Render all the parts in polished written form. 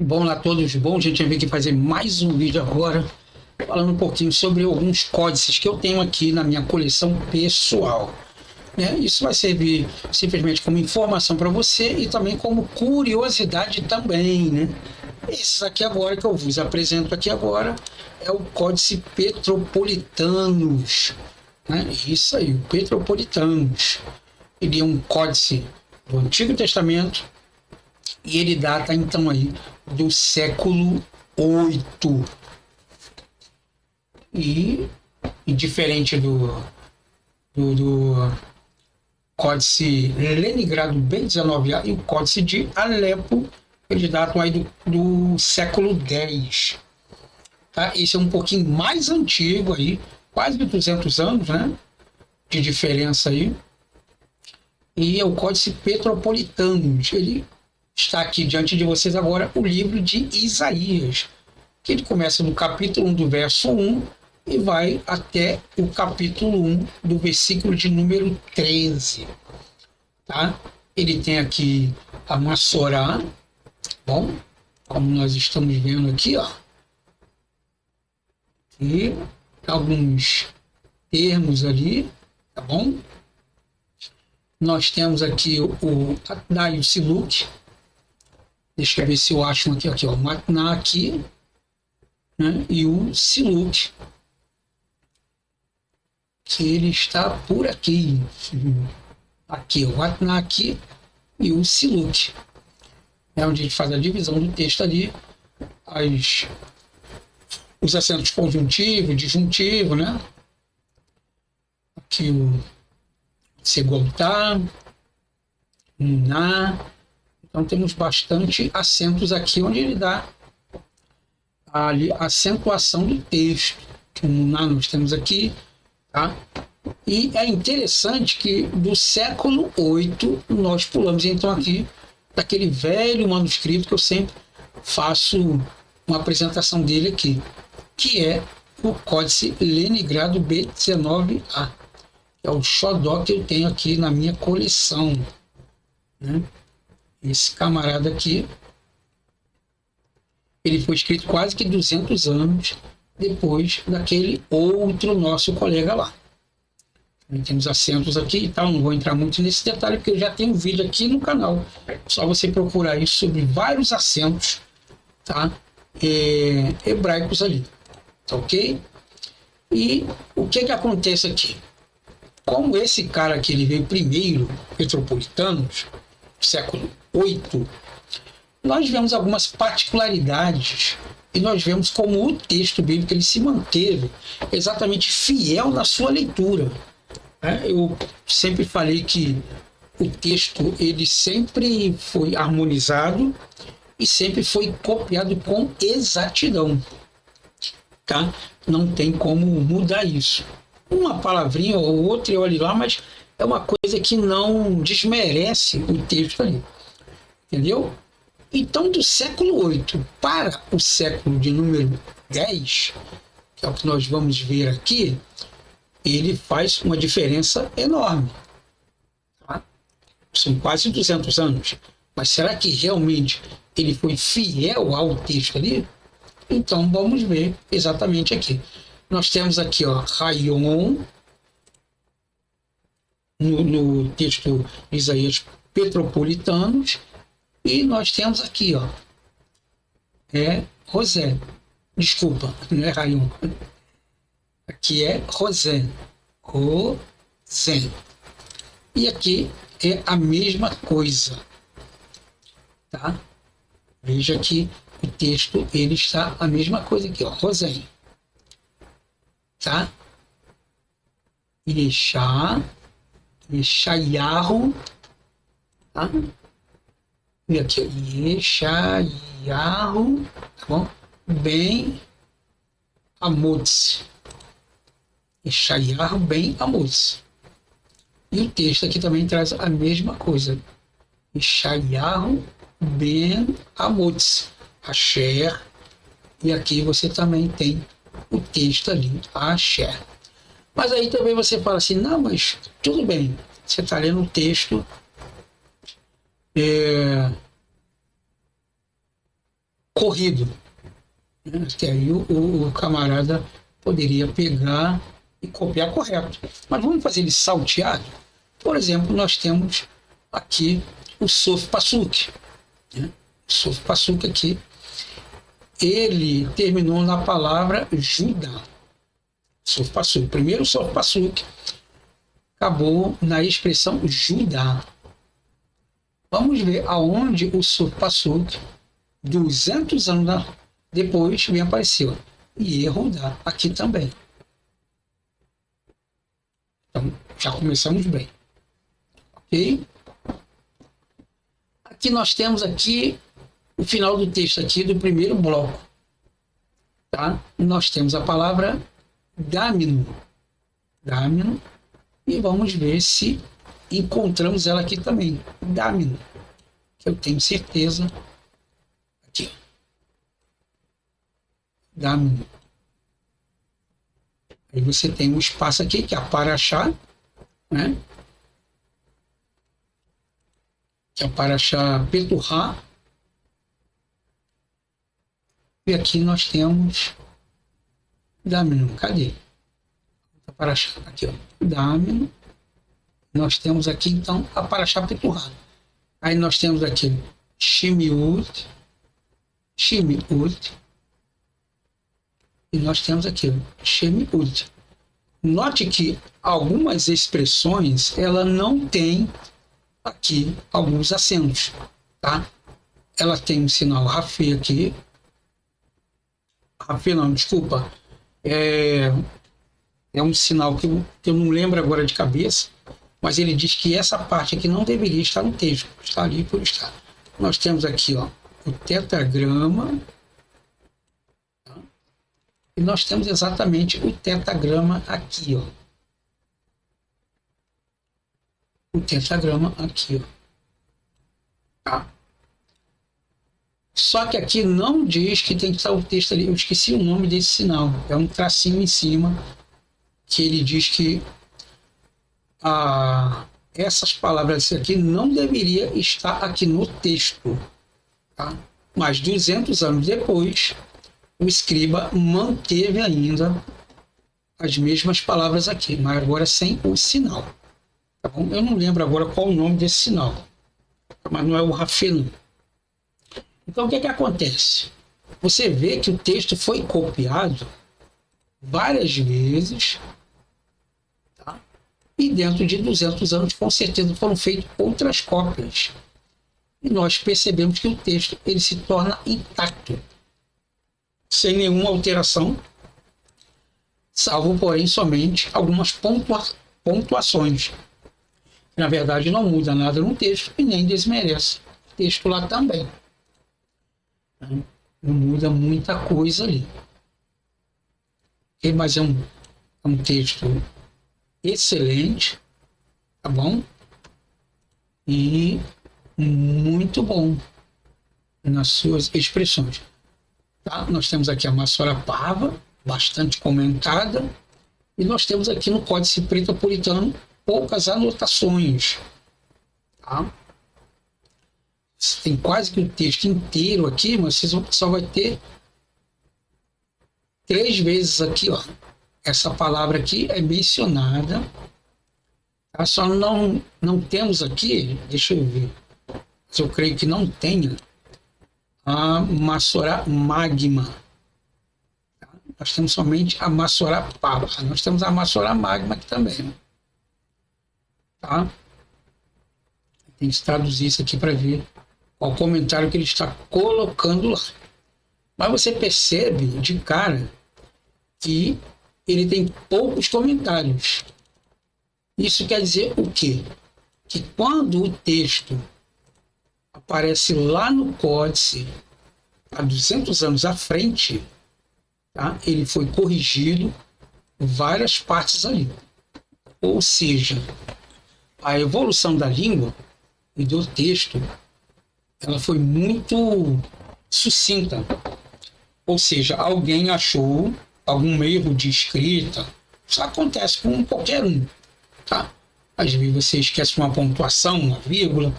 Bom lá todos, bom, gente, eu vim aqui fazer mais um vídeo agora, falando um pouquinho sobre alguns códices que eu tenho aqui na minha coleção pessoal, né? Isso vai servir simplesmente como informação para você e também como curiosidade também, né? Esses aqui agora que eu vos apresento aqui agora é o Códice Petropolitanos, né? Isso aí, o Petropolitanos. Ele é um códice do Antigo Testamento, e ele data então aí do século VIII. E diferente do Códice Leningrado B19A e o Códice de Alepo, eles datam aí do século X. Tá? Esse é um pouquinho mais antigo aí, quase 200 anos, né, de diferença aí. E é o Códice Petropolitanos. Ele está aqui diante de vocês agora o livro de Isaías, que ele começa no capítulo 1 do verso 1 e vai até o capítulo 1 do versículo de número 13. Tá? Ele tem aqui a Massorá, bom, como nós estamos vendo aqui, ó, e alguns termos ali, tá bom? Nós temos aqui o Atná e o Siluk. Deixa eu ver se eu acho aqui, ó, o Atná aqui, né, e o Siluk, que ele está por aqui. Aqui, o Atná aqui e o Siluk. É onde a gente faz a divisão do texto ali, os acentos conjuntivo, disjuntivo, né? Aqui o Segoltá, Na. Então temos bastante acentos aqui onde ele dá a acentuação do texto. Na nós temos aqui, tá? E é interessante que do século VIII nós pulamos então aqui daquele velho manuscrito que eu sempre faço uma apresentação dele aqui, que é o Códice Leningrado B19A. É o xodó que eu tenho aqui na minha coleção, né? Esse camarada aqui, ele foi escrito quase que 200 anos depois daquele outro nosso colega lá. Tem os acentos aqui e tal, não vou entrar muito nesse detalhe porque eu já tenho um vídeo aqui no canal. Só você procurar aí sobre vários acentos, tá? Hebraicos ali, tá ok? E o que acontece aqui? Como esse cara aqui ele veio primeiro, Petropolitanos, século VIII, nós vemos algumas particularidades e nós vemos como o texto bíblico ele se manteve exatamente fiel na sua leitura. Eu sempre falei que o texto ele sempre foi harmonizado e sempre foi copiado com exatidão, tá? Não tem como mudar isso. Uma palavrinha ou outra, eu olho lá, mas é uma coisa que não desmerece o texto ali, entendeu? Então, do século VIII para o século de número 10, que é o que nós vamos ver aqui, ele faz uma diferença enorme. Tá? São quase 200 anos. Mas será que realmente ele foi fiel ao texto ali? Então, vamos ver exatamente aqui. Nós temos aqui, ó, Rayon, no texto de Isaías Petropolitanos, e nós temos aqui, ó, Rosé. Desculpa, não é Rayon. Aqui é Rosé. Rosé. E aqui é a mesma coisa. Tá? Veja que o texto ele está a mesma coisa aqui, ó, Rosé. Tá? Yeshayahu, tá? E aqui, Yeshayahu, tá bom? Ben Amotz. Yeshayahu Ben Amotz. E o texto aqui também traz a mesma coisa. Yeshayahu Ben Amotz. Asher. E aqui você também tem o texto ali, Asher. Mas aí também você fala assim, não, mas tudo bem, você está lendo o texto corrido, né? Até aí o camarada poderia pegar e copiar correto. Mas vamos fazer ele salteado? Por exemplo, nós temos aqui o Sof Pasuk, né? O Sof Pasuk aqui, ele terminou na palavra Judá. Sof Pasuk. Primeiro Sof Pasuk acabou na expressão Judá. Vamos ver aonde o Sof Pasuk, 200 anos depois, vem aparecer. Yehudá, aqui também. Então, já começamos bem. Ok? Aqui nós temos aqui o final do texto aqui do primeiro bloco. Tá? Nós temos a palavra Damino. Damino. E vamos ver se encontramos ela aqui também. Damino. Que eu tenho certeza. Aqui. Damino. Aí você tem um espaço aqui, que é a Paraxá, né? Que é a Paraxá Peturrá. E aqui nós temos Damino. Cadê? A Paraxá, aqui, ó. Damino. Nós temos aqui, então, a Paraxá Peturrá. Aí nós temos aqui Shimiut. E nós temos aqui Shemiut. Note que algumas expressões ela não tem aqui alguns acentos, tá? Ela tem um sinal Rafê aqui. Rafê não, desculpa. É um sinal que eu não lembro agora de cabeça, mas ele diz que essa parte aqui não deveria estar no texto. Está ali por estar. Nós temos aqui, ó, o tetagrama. E nós temos exatamente o tetagrama aqui, ó. O tetagrama aqui, ó. Tá? Só que aqui não diz que tem que estar o texto ali. Eu esqueci o nome desse sinal. É um tracinho em cima que ele diz que essas palavras aqui não deveria estar aqui no texto. Tá? Mas 200 anos depois, o escriba manteve ainda as mesmas palavras aqui, mas agora sem o sinal. Tá bom? Eu não lembro agora qual o nome desse sinal, mas não é o Rafê, não. Então, o que acontece? Você vê que o texto foi copiado várias vezes, tá? E dentro de 200 anos, com certeza, foram feitas outras cópias. E nós percebemos que o texto ele se torna intacto, sem nenhuma alteração, salvo, porém, somente algumas pontuações. Na verdade, não muda nada no texto e nem desmerece o texto lá também. Não muda muita coisa ali. Mas é um texto excelente, tá bom? E muito bom nas suas expressões. Tá? Nós temos aqui a Massorapava, bastante comentada, e nós temos aqui no Códice Preto-Napolitano poucas anotações. Tá? Você tem quase que o texto inteiro aqui, mas você só vai ter 3 vezes aqui, ó. Essa palavra aqui é mencionada. Tá? Só não temos aqui, deixa eu ver, mas eu creio que não tenha a Massorá Magma. Tá? Nós temos somente a Massorá Pava. Nós temos a Massorá Magma aqui também. Tá? Tem que traduzir isso aqui para ver qual comentário que ele está colocando lá. Mas você percebe de cara que ele tem poucos comentários. Isso quer dizer o quê? Que quando o texto aparece lá no códice, há 200 anos à frente, tá? Ele foi corrigido várias partes ali. Ou seja, a evolução da língua e do texto, ela foi muito sucinta. Ou seja, alguém achou algum erro de escrita. Isso acontece com qualquer um. Tá? Às vezes você esquece uma pontuação, uma vírgula,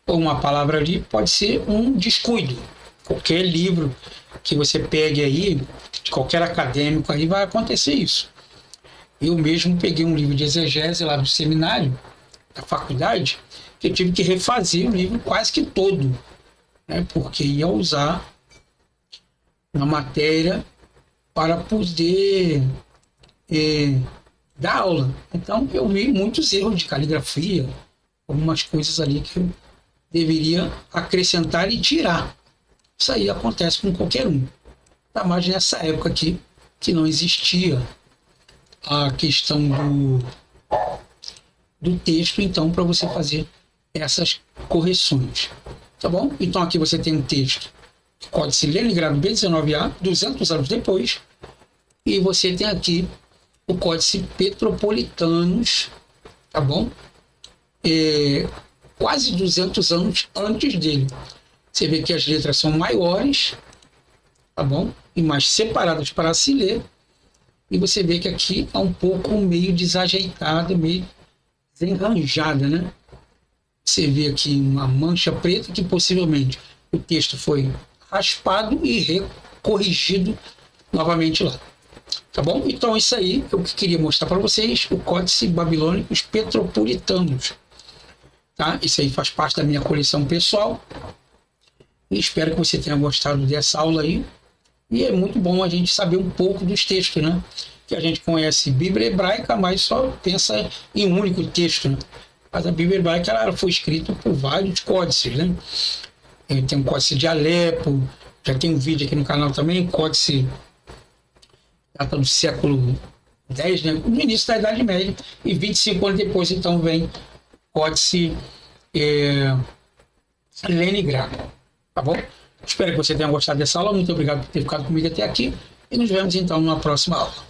ou uma palavra ali, pode ser um descuido. Qualquer livro que você pegue aí, de qualquer acadêmico aí, vai acontecer isso. Eu mesmo peguei um livro de exegese lá do seminário, da faculdade, que eu tive que refazer o livro quase que todo, né? Porque ia usar na matéria para poder dar aula. Então eu vi muitos erros de caligrafia, algumas coisas ali que eu deveria acrescentar e tirar. Isso aí acontece com qualquer um. Tá mais nessa época aqui que não existia a questão do texto, então, para você fazer essas correções. Tá bom? Então aqui você tem um texto, Códice Leningrado B19A, 200 anos depois, e você tem aqui o Códice Petropolitanos, tá bom? Quase 200 anos antes dele. Você vê que as letras são maiores, tá bom? E mais separadas para se ler. E você vê que aqui é um pouco meio desajeitada, meio desenranjada, né? Você vê aqui uma mancha preta que possivelmente o texto foi raspado e recorrigido novamente lá. Tá bom? Então isso aí é o que queria mostrar para vocês, o Códice Babilônicos Petropolitanos. Tá? Isso aí faz parte da minha coleção pessoal. E espero que você tenha gostado dessa aula aí. E é muito bom a gente saber um pouco dos textos, né? Que a gente conhece Bíblia hebraica, mas só pensa em um único texto, né? Mas a Bíblia hebraica ela foi escrita por vários códices, né? Tem um códice de Alepo, já tem um vídeo aqui no canal também, códice data do século X, né? No início da Idade Média, e 25 anos depois, então, vem códice Leningrado. Tá bom? Espero que você tenha gostado dessa aula. Muito obrigado por ter ficado comigo até aqui. E nos vemos então numa próxima aula.